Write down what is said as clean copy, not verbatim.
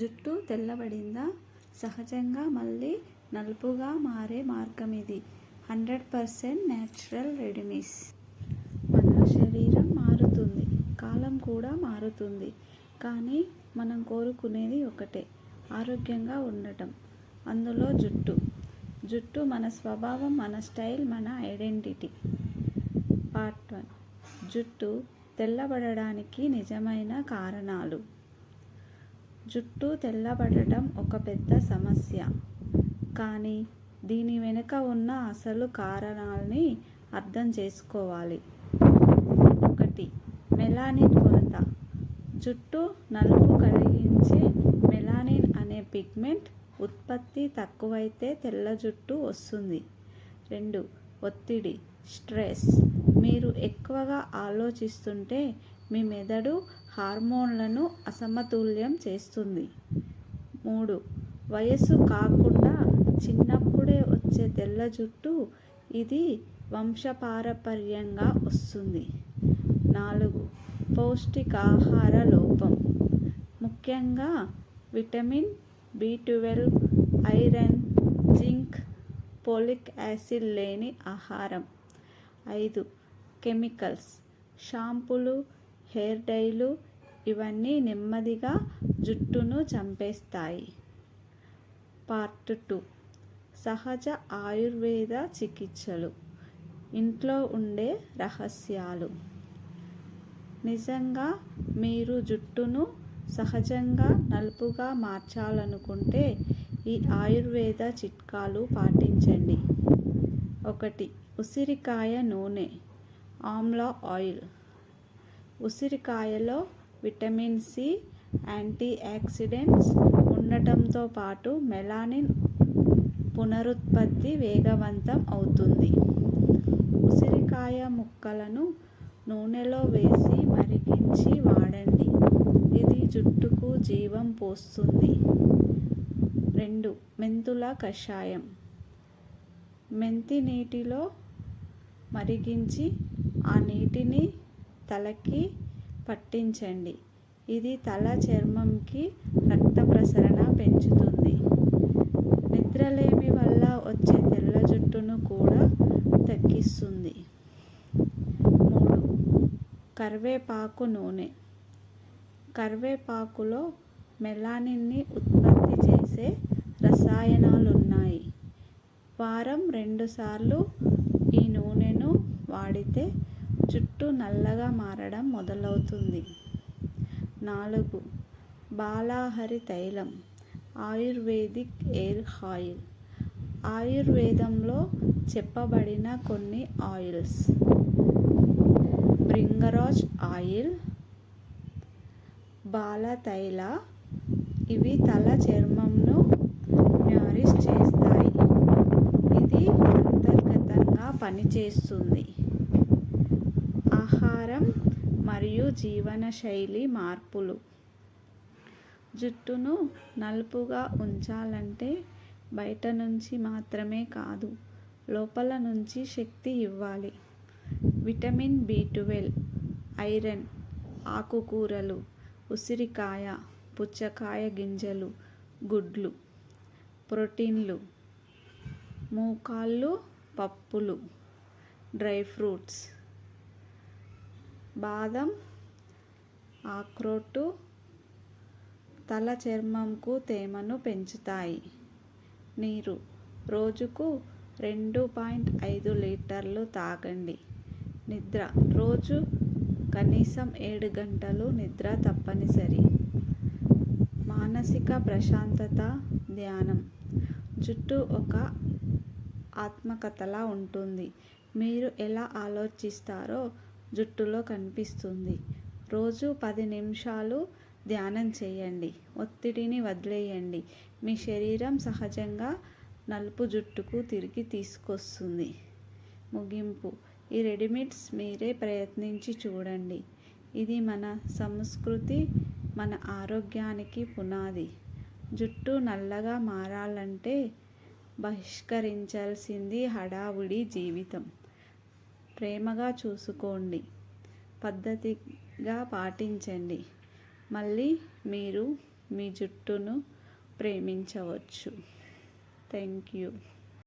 జుట్టు తెల్లబడిందా? సహజంగా మళ్ళీ నలుపుగా మారే మార్గమిది. 100% న్యాచురల్ రెమెడీస్. మన శరీరం మారుతుంది, కాలం కూడా మారుతుంది. కానీ మనం కోరుకునేది ఒకటే, ఆరోగ్యంగా ఉండటం. అందులో జుట్టు మన స్వభావం, మన స్టైల్, మన ఐడెంటిటీ. పార్ట్ 1. జుట్టు తెల్లబడడానికి నిజమైన కారణాలు. జుట్టు తెల్లబడటం ఒక పెద్ద సమస్య. కానీ దీని వెనుక ఉన్న అసలు కారణాలని అర్థం చేసుకోవాలి. 1. మెలానిన్ కొరత. జుట్టు నలుపు కలిగించే మెలానిన్ అనే పిగ్మెంట్ ఉత్పత్తి తక్కువైతే తెల్ల జుట్టు వస్తుంది. 2. ఒత్తిడి, స్ట్రెస్. మీరు ఎక్కువగా ఆలోచిస్తుంటే మీ మెదడు హార్మోన్లను అసమతుల్యం చేస్తుంది. 3. వయసు కాకుండా చిన్నప్పుడే వచ్చే తెల్ల జుట్టు. ఇది వంశపారంపర్యంగా వస్తుంది. 4. పౌష్టికాహార లోపం, ముఖ్యంగా vitamin B12, iron, zinc, folic acid లేని ఆహారం. 5. కెమికల్స్, షాంపూలు, హెయిర్ డైలు ఇవన్నీ నెమ్మదిగా జుట్టును చంపేస్తాయి. పార్ట్ 2. సహజ ఆయుర్వేద చికిత్సలు, ఇంట్లో ఉండే రహస్యాలు. నిజంగా మీరు జుట్టును సహజంగా నలుపుగా మార్చాలనుకుంటే ఈ ఆయుర్వేద చిట్కాలు పాటించండి. 1. ఉసిరికాయ నూనె, ఆమ్లా ఆయిల్. ఉసిరికాయలో విటమిన్ సి, యాంటీ ఆక్సిడెంట్స్ ఉండటంతో పాటు మెలానిన్ పునరుత్పత్తి వేగవంతం అవుతుంది. ఉసిరికాయ ముక్కలను నూనెలో వేసి మరిగించి వాడండి. ఇది జుట్టుకు జీవం పోస్తుంది. 2. మెంతుల కషాయం. మెంతి నీటిలో మరిగించి ఆ నీటిని తలకి పట్టించండి. ఇది తల చర్మంకి రక్త ప్రసరణ పెంచుతుంది. నిద్రలేమి వల్ల వచ్చే తెల్ల జుట్టును కూడా తగ్గిస్తుంది. 3. కరివేపాకు నూనె. కరివేపాకులో మెలానిన్ని ఉత్పత్తి చేసే రసాయనాలున్నాయి. వారం 2 సార్లు ఈ నూనెను వాడితే జుట్టు నల్లగా మారడం మొదలవుతుంది. 4. బాలాహరి తైలం, ఆయుర్వేదిక్ ఎయిర్ ఆయిల్. ఆయుర్వేదంలో చెప్పబడిన కొన్ని ఆయిల్స్. భృంగరాజ్ ఆయిల్, బాలతైల. ఇవి తల చర్మంను న్యూరిష్ చేస్తాయి. ఇది అంతర్గతంగా పనిచేస్తుంది. ఆహారం మరియు జీవనశైలి మార్పులు. జుట్టును నలుపుగా ఉంచాలంటే బయట నుంచి మాత్రమే కాదు, లోపల నుంచి శక్తి ఇవ్వాలి. విటమిన్ B12, ఐరన్, ఆకుకూరలు, ఉసిరికాయ, పుచ్చకాయ గింజలు, గుడ్లు. ప్రోటీన్లు, మూకాళ్ళు, పప్పులు, డ్రై ఫ్రూట్స్, బాదం, అక్రోటు తల చర్మంకు తేమను పెంచుతాయి. నీరు రోజుకు 2.5 లీటర్లు తాగండి. నిద్ర రోజు కనీసం 7 గంటలు నిద్ర తప్పనిసరి. మానసిక ప్రశాంతత, ధ్యానం. జుట్టు ఒక ఆత్మకథలా ఉంటుంది. మీరు ఎలా ఆలోచిస్తారో జుట్టులో కనిపిస్తుంది. రోజు 10 నిమిషాలు ధ్యానం చేయండి. ఒత్తిడిని వదిలేయండి. మీ శరీరం సహజంగా నలుపు జుట్టుకు తిరిగి తీసుకొస్తుంది. ముగింపు. ఈ రెమెడీస్ మీరే ప్రయత్నించి చూడండి. ఇది మన సంస్కృతి, మన ఆరోగ్యానికి పునాది. జుట్టు నల్లగా మారాలంటే బహిష్కరించాల్సింది హడావుడి జీవితం. ప్రేమగా చూసుకోండి, పద్ధతిగా పాటించండి. మళ్ళీ మీరు మీ జుట్టును ప్రేమించవచ్చు. Thank you.